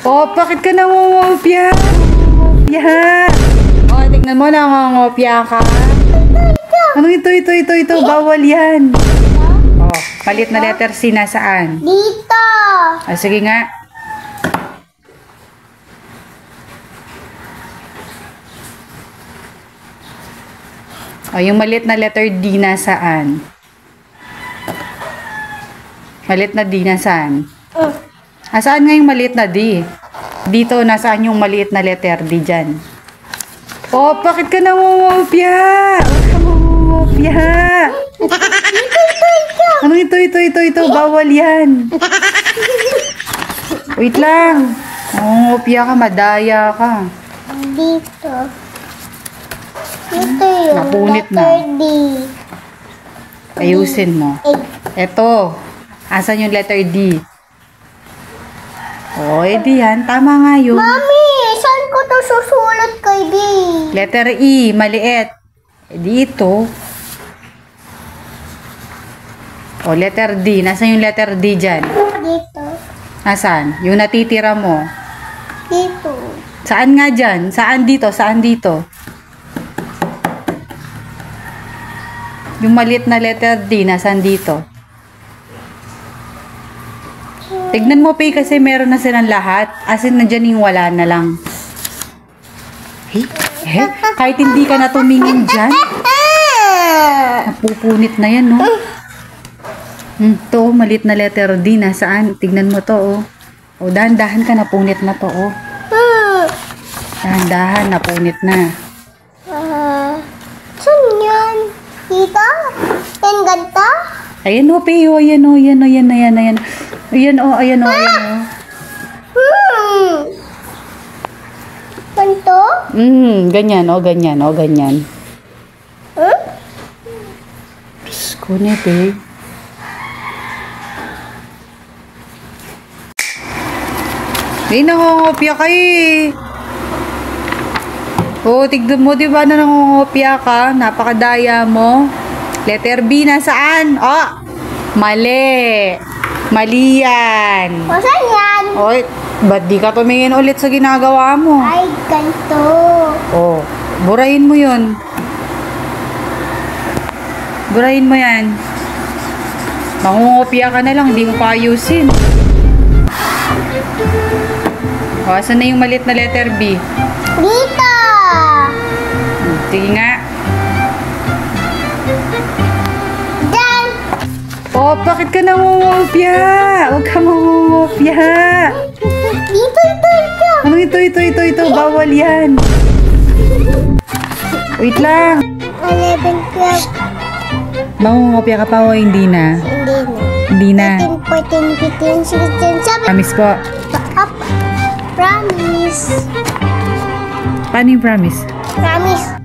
Oh, bakit ka nangungopia? Nangungopia. Oh, tingnan mo, nangungopia ka. Anong ito? Bawal yan. Oh, palit na letter C, nasaan? Dito. Ah, sige nga. Oh, yung maliit na letter D, nasaan? Maliit na D, nasaan? Nasaan nga yung maliit na D? Dito, nasaan yung maliit na letter D dyan? Oh, bakit ka nangungopia? Huwag ka mangungopia. Anong ito? Bawal yan. Wait lang. Nangungopia ka, madaya ka. Dito. Ito yung Napunit na. letter D. Ayusin mo. Eto. Asan yung letter D? Oh, edi yan. Tama nga yun. Mami, saan ko to susulat kay D? Letter E, maliit. Dito. Oh, letter D. Nasaan yung letter D dyan? Dito. Nasaan? Yung natitira mo. Dito. Saan nga dyan? Saan dito? Saan dito? Yung maliit na letter D, nasaan dito? Tignan mo, Pay, kasi meron na silang lahat. As in, nandyan yung wala na lang. Kahit hindi ka na tumingin dyan, napupunit na yan, no? Ito, maliit na letter D, nasaan? Tignan mo to, oh. O, dahan-dahan ka, napunit na to, oh. Dahan-dahan, napunit na. Saan yan? Dito? Yan ganito? Ayan, oh, Pay, oh. Ayan, oh, ayan, oh, ayan, ayan, ayan. Ayan, oh, ayan, oh, ayan, oh. Ganito? Ganyan, oh, ganyan, oh, ganyan. Diyos ko, Pay. Ay, nangungopia ka eh. Oh, tignan mo, di ba na nangungopia ka? Napakadaya mo. Letter B, nasaan? Oh, mali. Mali yan. O, saan yan? Oy, ba't di ka tumingin ulit sa ginagawa mo? Ay, ganito. Oh, burahin mo yun. Burahin mo yan. Mangungopia ka na lang, hindi mo pa ayusin. O, asan na yung maliit na letter B? Dito. Sige nga. Diyan. Oh, bakit ka nangungopia? Huwag ka mangungopia. Dito. Anong ito? Bawal yan. Wait lang. 11, 12. Mangungopia ka pa o hindi na? Hindi na. Hindi na. 13, 14, 15, 16, 17. Promise po. Up. Promise. Paano yung promise? Promise.